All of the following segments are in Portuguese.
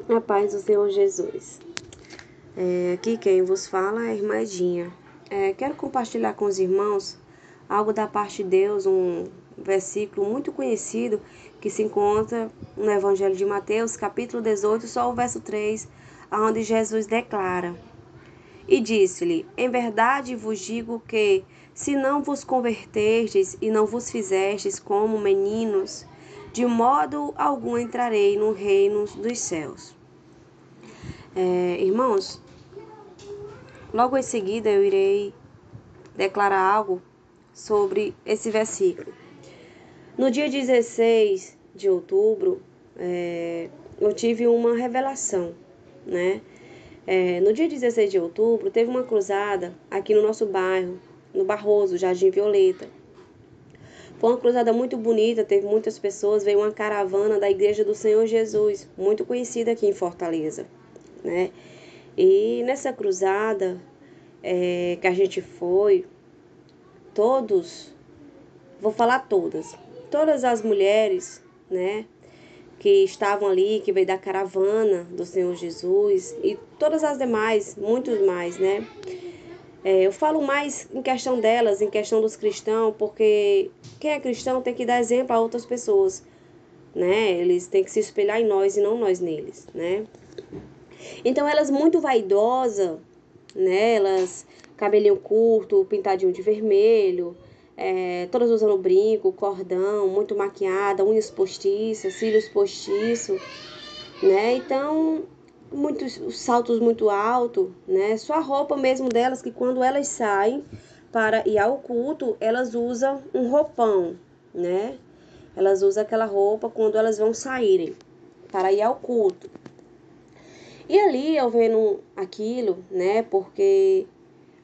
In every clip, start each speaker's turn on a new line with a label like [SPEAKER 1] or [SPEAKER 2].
[SPEAKER 1] A paz do Senhor Jesus. Aqui quem vos fala é a irmã Edinha. Quero compartilhar com os irmãos algo da parte de Deus, um versículo muito conhecido que se encontra no Evangelho de Mateus, capítulo 18, só o verso 3, onde Jesus declara: E disse-lhe: Em verdade vos digo que, se não vos converterdes e não vos fizestes como meninos, de modo algum entrarei no reino dos céus. Irmãos, logo em seguida eu irei declarar algo sobre esse versículo. No dia 16 de outubro, eu tive uma revelação, né? No dia 16 de outubro, teve uma cruzada aqui no nosso bairro, no Barroso, Jardim Violeta. Foi uma cruzada muito bonita, teve muitas pessoas, veio uma caravana da Igreja do Senhor Jesus, muito conhecida aqui em Fortaleza, né? E nessa cruzada que a gente foi, vou falar todas as mulheres, né, que estavam ali, que veio da caravana do Senhor Jesus e todas as demais, muitos mais, né? Eu falo mais em questão delas, em questão dos cristãos, porque quem é cristão tem que dar exemplo a outras pessoas, né? Eles têm que se espelhar em nós e não nós neles, né? Então elas muito vaidosas, né? Elas cabelinho curto, pintadinho de vermelho, todas usando brinco, cordão, muito maquiada, unhas postiças, cílios postiços, né? Então, muitos saltos muito altos, né? Só a roupa mesmo delas, que quando elas saem para ir ao culto, elas usam um roupão, né? Elas usam aquela roupa quando elas vão saírem para ir ao culto. E ali eu vendo aquilo, né? Porque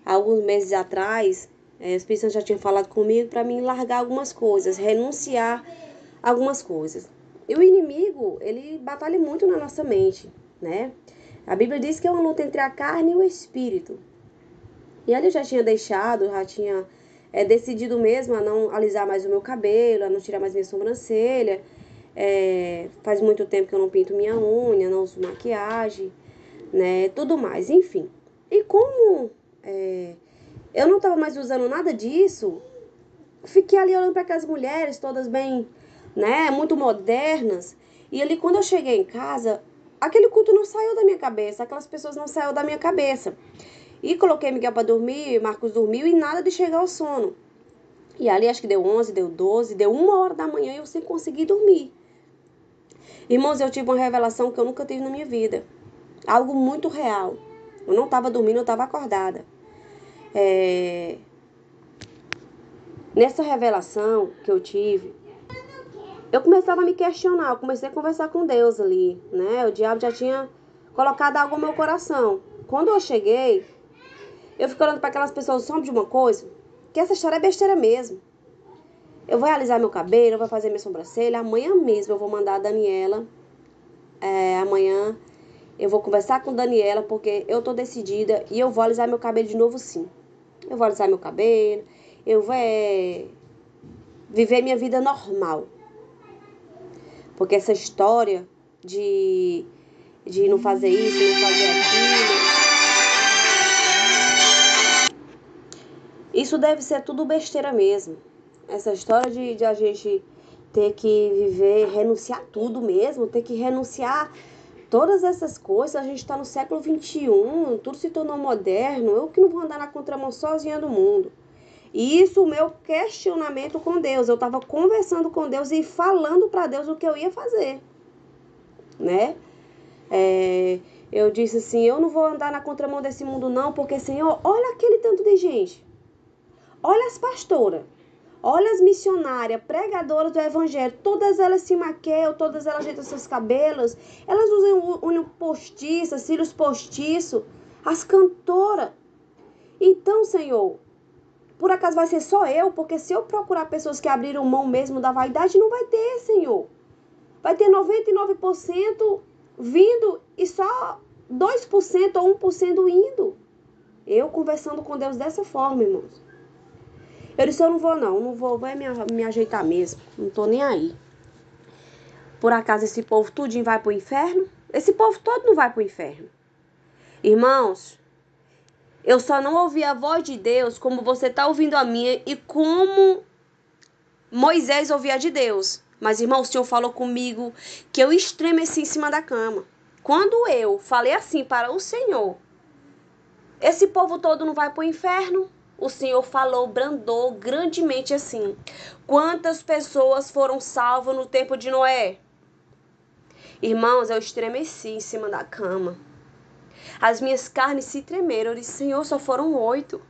[SPEAKER 1] há alguns meses atrás, as pessoas já tinham falado comigo para mim largar algumas coisas, renunciar algumas coisas. E o inimigo, ele batalha muito na nossa mente, né? A Bíblia diz que é uma luta entre a carne e o espírito. E ali eu já tinha deixado, já tinha decidido mesmo a não alisar mais o meu cabelo, a não tirar mais minha sobrancelha. Faz muito tempo que eu não pinto minha unha, não uso maquiagem, né? Tudo mais, enfim. E como eu não estava mais usando nada disso, fiquei ali olhando para aquelas mulheres todas bem, né, muito modernas. E ali quando eu cheguei em casa, aquele culto não saiu da minha cabeça, aquelas pessoas não saíram da minha cabeça. E coloquei Miguel para dormir, Marcos dormiu e nada de chegar ao sono. E ali acho que deu 11, deu 12, deu 1 hora da manhã e eu sem conseguir dormir. Irmãos, eu tive uma revelação que eu nunca tive na minha vida. Algo muito real. Eu não estava dormindo, eu estava acordada. Nessa revelação que eu tive, eu começava a me questionar, eu comecei a conversar com Deus ali, né? O diabo já tinha colocado algo no meu coração. Quando eu cheguei, eu fiquei olhando para aquelas pessoas, sabe de uma coisa? Que essa história é besteira mesmo. Eu vou alisar meu cabelo, eu vou fazer minha sobrancelha, amanhã mesmo eu vou mandar a Daniela, amanhã eu vou conversar com a Daniela, porque eu tô decidida e eu vou alisar meu cabelo de novo sim. Eu vou alisar meu cabelo, eu vou viver minha vida normal. Porque essa história de não fazer isso, não fazer aquilo, isso deve ser tudo besteira mesmo. Essa história de a gente ter que viver, renunciar tudo mesmo, ter que renunciar todas essas coisas. A gente está no século XXI, tudo se tornou moderno. Eu que não vou andar na contramão sozinha do mundo. E isso, o meu questionamento com Deus. Eu estava conversando com Deus e falando para Deus o que eu ia fazer, né? Eu disse assim, eu não vou andar na contramão desse mundo não, porque, Senhor, olha aquele tanto de gente. Olha as pastoras, olha as missionárias, pregadoras do evangelho, todas elas se maquiam, todas elas ajeitam seus cabelos, elas usam unha postiça, cílios postiços, as cantoras. Então, Senhor, por acaso vai ser só eu? Porque se eu procurar pessoas que abriram mão mesmo da vaidade, não vai ter, Senhor. Vai ter 99% vindo e só 2% ou 1% indo. Eu conversando com Deus dessa forma, irmãos. Eu disse, eu não vou me ajeitar mesmo. Não tô nem aí. Por acaso esse povo tudinho vai pro inferno? Esse povo todo não vai para o inferno. Irmãos, eu só não ouvi a voz de Deus como você está ouvindo a minha e como Moisés ouvia de Deus. Mas, irmão, o Senhor falou comigo que eu estremeci em cima da cama. Quando eu falei assim para o Senhor, esse povo todo não vai para o inferno? O Senhor falou, brandou grandemente assim. Quantas pessoas foram salvas no tempo de Noé? Irmãos, eu estremeci em cima da cama. As minhas carnes se tremeram. Eu disse, Senhor, só foram 8.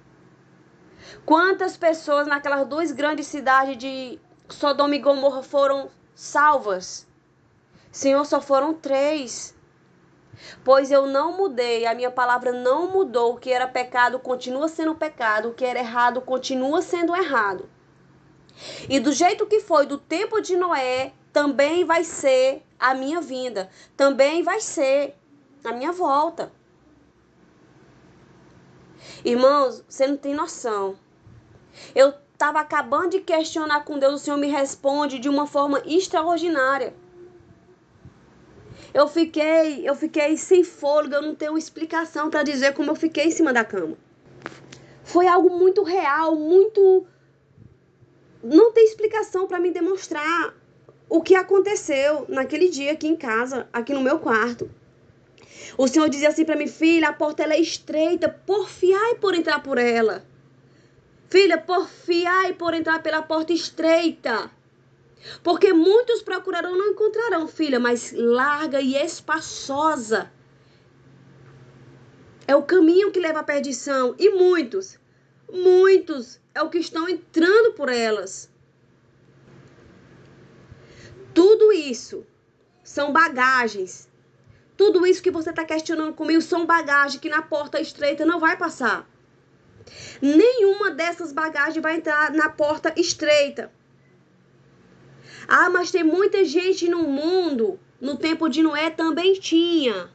[SPEAKER 1] Quantas pessoas naquelas 2 grandes cidades de Sodoma e Gomorra foram salvas? Senhor, só foram 3. Pois eu não mudei, a minha palavra não mudou. O que era pecado continua sendo pecado, o que era errado continua sendo errado. E do jeito que foi do tempo de Noé, também vai ser a minha vinda, também vai ser a minha volta. Irmãos, você não tem noção. Eu estava acabando de questionar com Deus, o Senhor me responde de uma forma extraordinária. Eu fiquei sem fôlego, eu não tenho explicação para dizer como eu fiquei em cima da cama. Foi algo muito real, muito... Não tem explicação para me demonstrar o que aconteceu naquele dia aqui em casa, aqui no meu quarto. O Senhor dizia assim para mim, filha, a porta ela é estreita, porfiai por entrar por ela. Filha, porfiai por entrar pela porta estreita. Porque muitos procurarão, não encontrarão, filha, mas larga e espaçosa é o caminho que leva à perdição. E muitos é o que estão entrando por elas. Tudo isso são bagagens. Tudo isso que você está questionando comigo são bagagens que na porta estreita não vai passar. Nenhuma dessas bagagens vai entrar na porta estreita. Ah, mas tem muita gente no mundo. No tempo de Noé também tinha.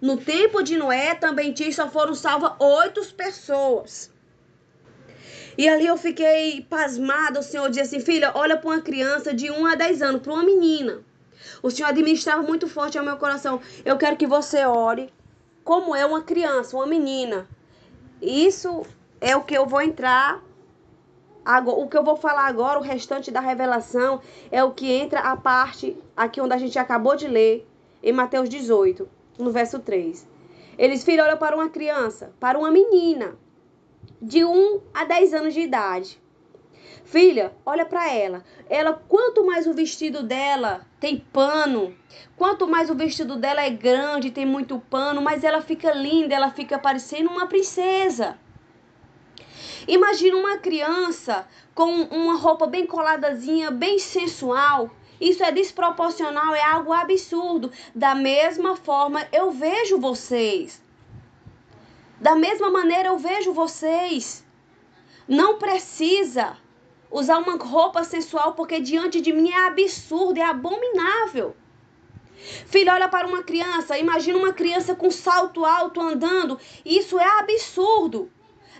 [SPEAKER 1] No tempo de Noé também tinha, só foram salvas 8 pessoas. E ali eu fiquei pasmada. O Senhor disse assim, filha, olha para uma criança de 1 a 10 anos, para uma menina. O Senhor administrava muito forte ao meu coração. Eu quero que você ore como é uma criança, uma menina. Isso é o que eu vou entrar. Agora, o que eu vou falar agora, o restante da revelação, é o que entra a parte aqui onde a gente acabou de ler, em Mateus 18, no verso 3. Eles, filho, olha para uma criança, para uma menina, de 1 a 10 anos de idade. Filha, olha para ela. Ela, quanto mais o vestido dela tem pano, quanto mais o vestido dela é grande, tem muito pano, mas ela fica linda, ela fica parecendo uma princesa. Imagina uma criança com uma roupa bem coladazinha, bem sensual. Isso é desproporcional, é algo absurdo. Da mesma forma, eu vejo vocês. Da mesma maneira, eu vejo vocês. Não precisa usar uma roupa sensual, porque diante de mim é absurdo, é abominável. Filho, olha para uma criança. Imagina uma criança com salto alto andando. Isso é absurdo.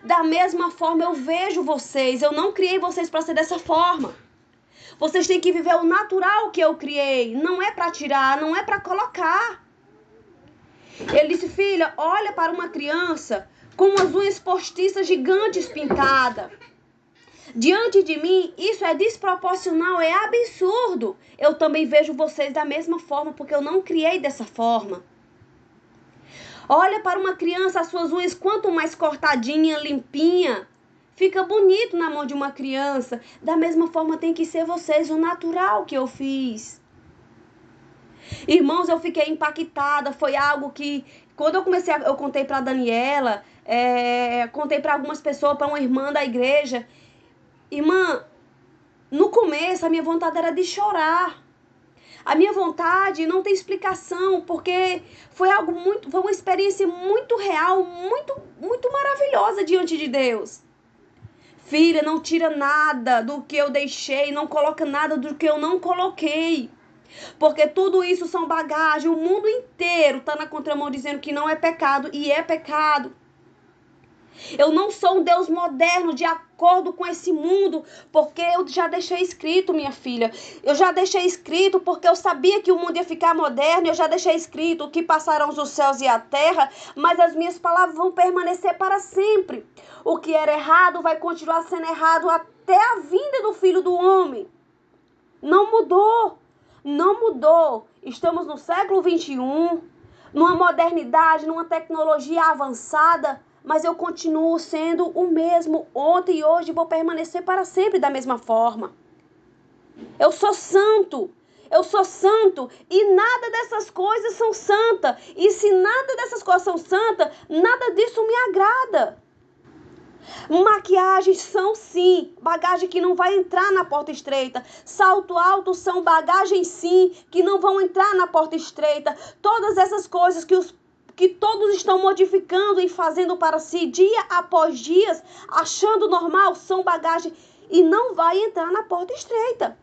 [SPEAKER 1] Da mesma forma eu vejo vocês. Eu não criei vocês para ser dessa forma. Vocês têm que viver o natural que eu criei. Não é para tirar, não é para colocar. Ele disse, filha, olha para uma criança com umas unhas postiças gigantes pintadas. Diante de mim, isso é desproporcional, é absurdo. Eu também vejo vocês da mesma forma, porque eu não criei dessa forma. Olha para uma criança, as suas unhas, quanto mais cortadinha, limpinha, fica bonito na mão de uma criança. Da mesma forma tem que ser vocês, o natural que eu fiz. Irmãos, eu fiquei impactada. Foi algo que, quando eu contei para a Daniela, contei para algumas pessoas, para uma irmã da igreja. Irmã, no começo a minha vontade era de chorar. A minha vontade não tem explicação, porque foi uma experiência muito real, muito maravilhosa diante de Deus. Filha, não tira nada do que eu deixei, não coloca nada do que eu não coloquei. Porque tudo isso são bagagem, o mundo inteiro está na contramão dizendo que não é pecado, e é pecado. Eu não sou um Deus moderno de acordo com esse mundo, porque eu já deixei escrito, minha filha. Eu já deixei escrito porque eu sabia que o mundo ia ficar moderno. Eu já deixei escrito que passarão os céus e a terra, mas as minhas palavras vão permanecer para sempre. O que era errado vai continuar sendo errado até a vinda do Filho do Homem. Não mudou. Não mudou. Estamos no século 21, numa modernidade, numa tecnologia avançada, mas eu continuo sendo o mesmo ontem e hoje, vou permanecer para sempre da mesma forma. Eu sou santo e nada dessas coisas são santas. E se nada dessas coisas são santas, nada disso me agrada. Maquiagens são sim bagagem que não vai entrar na porta estreita. Salto alto são bagagens sim que não vão entrar na porta estreita. Todas essas coisas que todos estão modificando e fazendo para si dia após dia, achando normal, são bagagem e não vai entrar na porta estreita.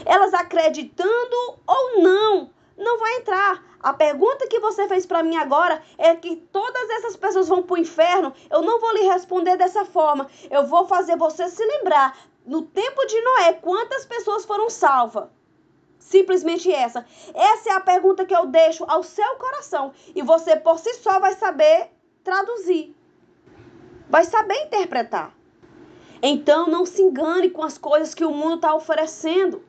[SPEAKER 1] Elas acreditando ou não vai entrar. A pergunta que você fez para mim agora é que todas essas pessoas vão para o inferno. Eu não vou lhe responder dessa forma. Eu vou fazer você se lembrar, no tempo de Noé, quantas pessoas foram salvas. Simplesmente essa. Essa é a pergunta que eu deixo ao seu coração. E você por si só vai saber traduzir. Vai saber interpretar. Então não se engane com as coisas que o mundo está oferecendo.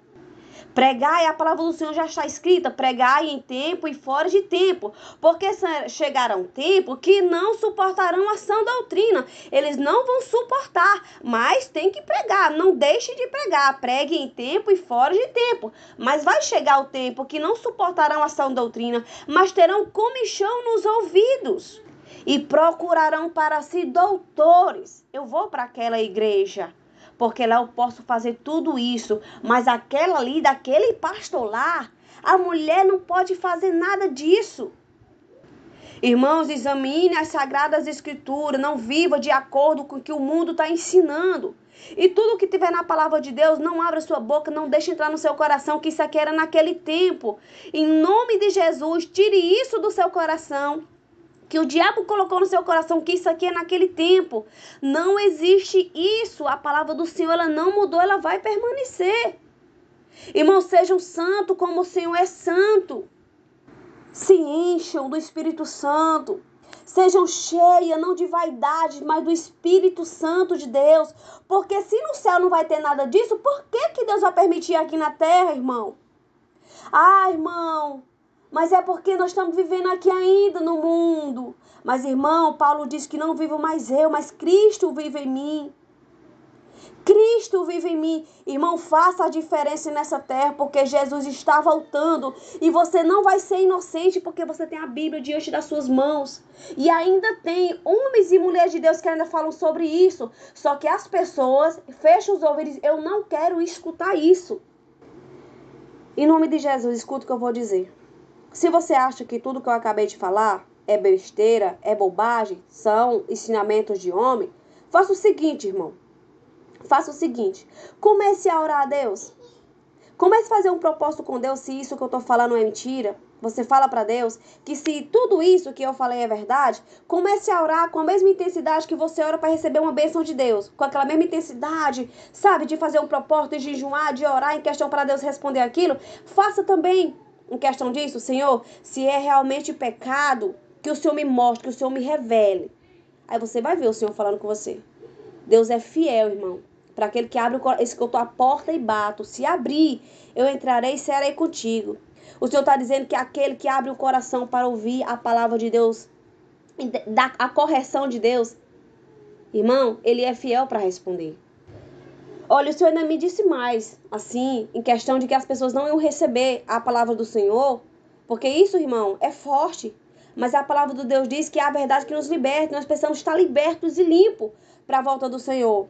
[SPEAKER 1] Pregai, a palavra do Senhor já está escrita, pregai em tempo e fora de tempo, porque chegará um tempo que não suportarão a sã doutrina, eles não vão suportar, mas tem que pregar, não deixe de pregar, pregue em tempo e fora de tempo, mas vai chegar o tempo que não suportarão a sã doutrina, mas terão comichão nos ouvidos e procurarão para si doutores. Eu vou para aquela igreja, porque lá eu posso fazer tudo isso, mas aquela ali, daquele pastor lá, a mulher não pode fazer nada disso. Irmãos, examine as sagradas escrituras, não viva de acordo com o que o mundo está ensinando. E tudo que tiver na palavra de Deus, não abra sua boca, não deixe entrar no seu coração, que isso aqui era naquele tempo. Em nome de Jesus, tire isso do seu coração. Que o diabo colocou no seu coração que isso aqui é naquele tempo. Não existe isso. A palavra do Senhor, ela não mudou, ela vai permanecer. Irmãos, sejam santos como o Senhor é santo. Se encham do Espírito Santo. Sejam cheias, não de vaidade, mas do Espírito Santo de Deus. Porque se no céu não vai ter nada disso, por que Deus vai permitir aqui na terra, irmão? Ah, irmão, mas é porque nós estamos vivendo aqui ainda no mundo. Mas, irmão, Paulo diz que não vivo mais eu, mas Cristo vive em mim. Cristo vive em mim. Irmão, faça a diferença nessa terra, porque Jesus está voltando. E você não vai ser inocente, porque você tem a Bíblia diante das suas mãos. E ainda tem homens e mulheres de Deus que ainda falam sobre isso. Só que as pessoas fecham os ouvidos. Eu não quero escutar isso. Em nome de Jesus, escuta o que eu vou dizer. Se você acha que tudo que eu acabei de falar é besteira, é bobagem, são ensinamentos de homem, faça o seguinte, irmão. Faça o seguinte. Comece a orar a Deus. Comece a fazer um propósito com Deus se isso que eu estou falando é mentira. Você fala para Deus que se tudo isso que eu falei é verdade, comece a orar com a mesma intensidade que você ora para receber uma bênção de Deus. Com aquela mesma intensidade, sabe, de fazer um propósito, de jejuar, de orar em questão para Deus responder aquilo. Faça também em questão disso, Senhor, se é realmente pecado, que o Senhor me mostre, que o Senhor me revele. Aí você vai ver o Senhor falando com você. Deus é fiel, irmão. Para aquele que abre escutou a porta e bato. Se abrir, eu entrarei e serei contigo. O Senhor está dizendo que aquele que abre o coração para ouvir a palavra de Deus, a correção de Deus, irmão, ele é fiel para responder. Olha, o Senhor ainda me disse mais, assim, em questão de que as pessoas não iam receber a palavra do Senhor, porque isso, irmão, é forte. Mas a palavra de Deus diz que é a verdade que nos liberta, nós precisamos estar libertos e limpos para a volta do Senhor.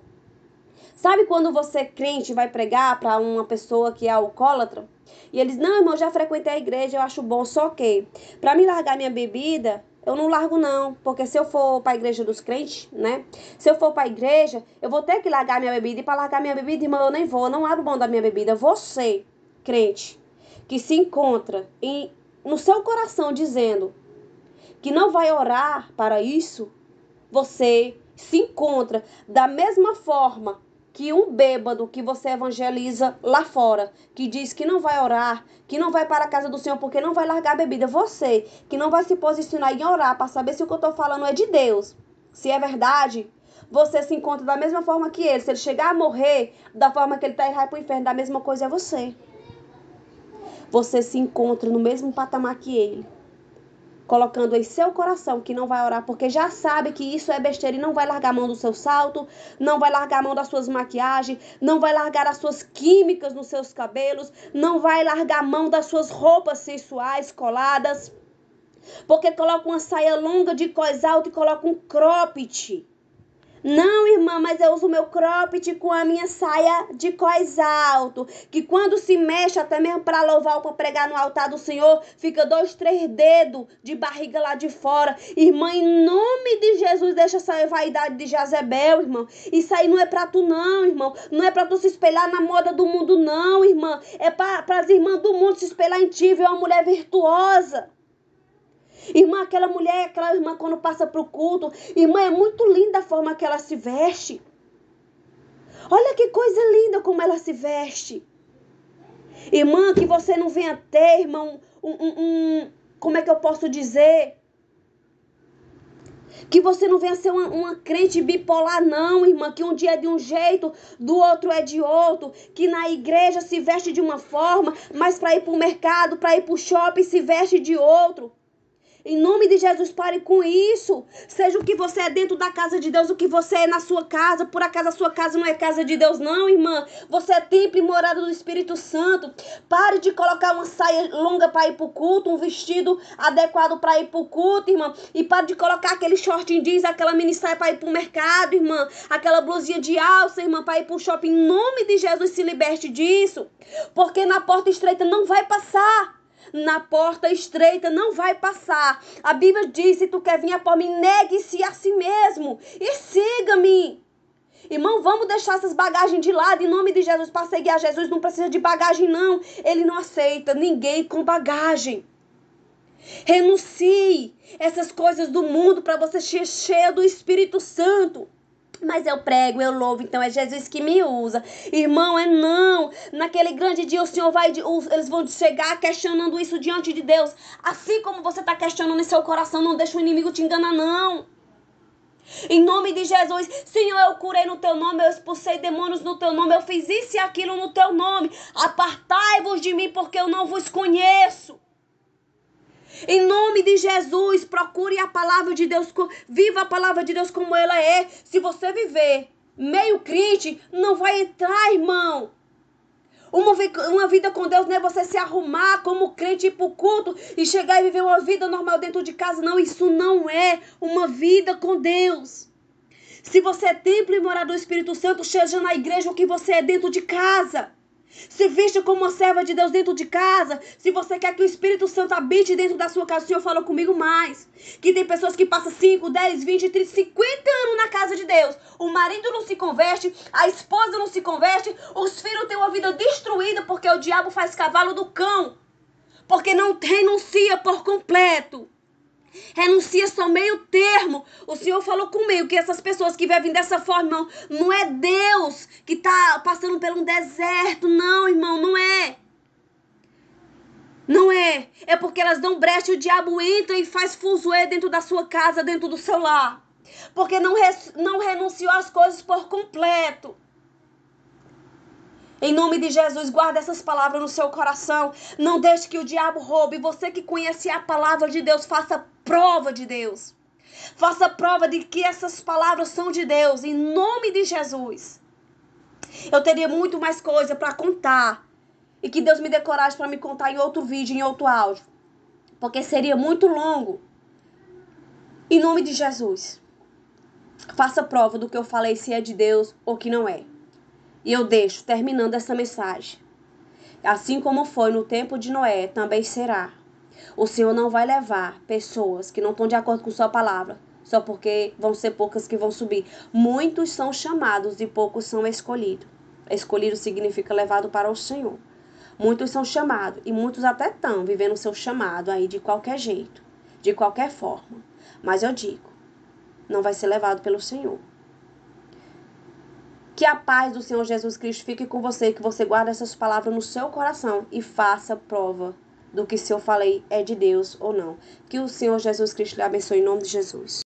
[SPEAKER 1] Sabe quando você, crente, vai pregar para uma pessoa que é alcoólatra? E eles, não, irmão, já frequentei a igreja, eu acho bom, só que para me largar minha bebida, eu não largo não, porque se eu for para a igreja dos crentes, né? Se eu for para a igreja, eu vou ter que largar minha bebida. E para largar minha bebida, irmão, eu nem vou, eu não abro mão da minha bebida. Você, crente, que se encontra no seu coração dizendo que não vai orar para isso, você se encontra da mesma forma que um bêbado que você evangeliza lá fora, que diz que não vai orar, que não vai para a casa do Senhor porque não vai largar a bebida. Você que não vai se posicionar em orar para saber se o que eu estou falando é de Deus, se é verdade, você se encontra da mesma forma que ele. Se ele chegar a morrer da forma que ele está, ele vai para o inferno. Da mesma coisa é você. Você se encontra no mesmo patamar que ele, colocando em seu coração que não vai orar, porque já sabe que isso é besteira e não vai largar a mão do seu salto, não vai largar a mão das suas maquiagens, não vai largar as suas químicas nos seus cabelos, não vai largar a mão das suas roupas sensuais coladas, porque coloca uma saia longa de cós alto e coloca um cropped. Não, irmã, mas eu uso meu cropped com a minha saia de cós alto, que quando se mexe, até mesmo para louvar ou para pregar no altar do Senhor, fica 2, 3 dedos de barriga lá de fora. Irmã, em nome de Jesus, deixa essa vaidade de Jezebel, irmão. Isso aí não é para tu não, irmão. Não é para tu se espelhar na moda do mundo não, irmã. É para as irmãs do mundo se espelhar em ti, ver uma mulher virtuosa. Irmã, aquela irmã quando passa pro culto, irmã, é muito linda a forma que ela se veste. Olha que coisa linda como ela se veste. Irmã, que você não venha ter, irmão, como é que eu posso dizer? Que você não venha ser uma crente bipolar não, irmã, que um dia é de um jeito, do outro é de outro, que na igreja se veste de uma forma, mas para ir pro mercado, para ir pro shopping se veste de outro. Em nome de Jesus, pare com isso. Seja o que você é dentro da casa de Deus, o que você é na sua casa. Por acaso a sua casa não é casa de Deus, não, irmã? Você é templo e morada do Espírito Santo. Pare de colocar uma saia longa para ir para o culto, um vestido adequado para ir para o culto, irmã. E pare de colocar aquele short jeans, aquela mini saia para ir para o mercado, irmã. Aquela blusinha de alça, irmã, para ir para o shopping. Em nome de Jesus, se liberte disso. Porque na porta estreita não vai passar. Na porta estreita não vai passar. A Bíblia diz, se tu quer vir após mim, negue-se a si mesmo e siga-me. Irmão, vamos deixar essas bagagens de lado, em nome de Jesus. Para seguir a Jesus não precisa de bagagem não. Ele não aceita ninguém com bagagem. Renuncie essas coisas do mundo para você ser cheia do Espírito Santo. Mas eu prego, eu louvo, então é Jesus que me usa. Irmão, é não. Naquele grande dia o Senhor eles vão chegar questionando isso diante de Deus. Assim como você está questionando em seu coração, não deixa o inimigo te enganar, não. Em nome de Jesus, Senhor, eu curei no teu nome, eu expulsei demônios no teu nome, eu fiz isso e aquilo no teu nome. Apartai-vos de mim, porque eu não vos conheço. Em nome de Jesus, procure a palavra de Deus, viva a palavra de Deus como ela é. Se você viver meio crente, não vai entrar, irmão. Uma vida com Deus não é você se arrumar como crente, ir pro culto e chegar e viver uma vida normal dentro de casa. Não, isso não é uma vida com Deus. Se você é templo e morada do Espírito Santo, seja na igreja o que você é dentro de casa. Se viste como uma serva de Deus dentro de casa. Se você quer que o Espírito Santo habite dentro da sua casa, o Senhor falou comigo mais. Que tem pessoas que passam 5, 10, 20, 30, 50 anos na casa de Deus. O marido não se converte, a esposa não se converte, os filhos têm uma vida destruída porque o diabo faz cavalo do cão. Porque não renuncia por completo. Renuncia só meio termo. O Senhor falou comigo que essas pessoas que vivem dessa forma, não é Deus que está passando por um deserto, não, irmão, não é. Não é. É porque elas dão brecha e o diabo entra e faz fuzuê dentro da sua casa, dentro do seu lar. Porque não renunciou às coisas por completo. Em nome de Jesus, guarda essas palavras no seu coração. Não deixe que o diabo roube. Você que conhece a palavra de Deus, faça prova de Deus. Faça prova de que essas palavras são de Deus. Em nome de Jesus. Eu teria muito mais coisa para contar. E que Deus me dê coragem para me contar em outro vídeo, em outro áudio. Porque seria muito longo. Em nome de Jesus. Faça prova do que eu falei, se é de Deus ou que não é. E eu deixo, terminando essa mensagem. Assim como foi no tempo de Noé, também será. O Senhor não vai levar pessoas que não estão de acordo com sua palavra, só porque vão ser poucas que vão subir. Muitos são chamados e poucos são escolhidos. Escolhido significa levado para o Senhor. Muitos são chamados e muitos até estão vivendo o seu chamado aí de qualquer jeito, de qualquer forma. Mas eu digo, não vai ser levado pelo Senhor. Que a paz do Senhor Jesus Cristo fique com você, que você guarde essas palavras no seu coração e faça prova do que se eu falei é de Deus ou não. Que o Senhor Jesus Cristo lhe abençoe em nome de Jesus.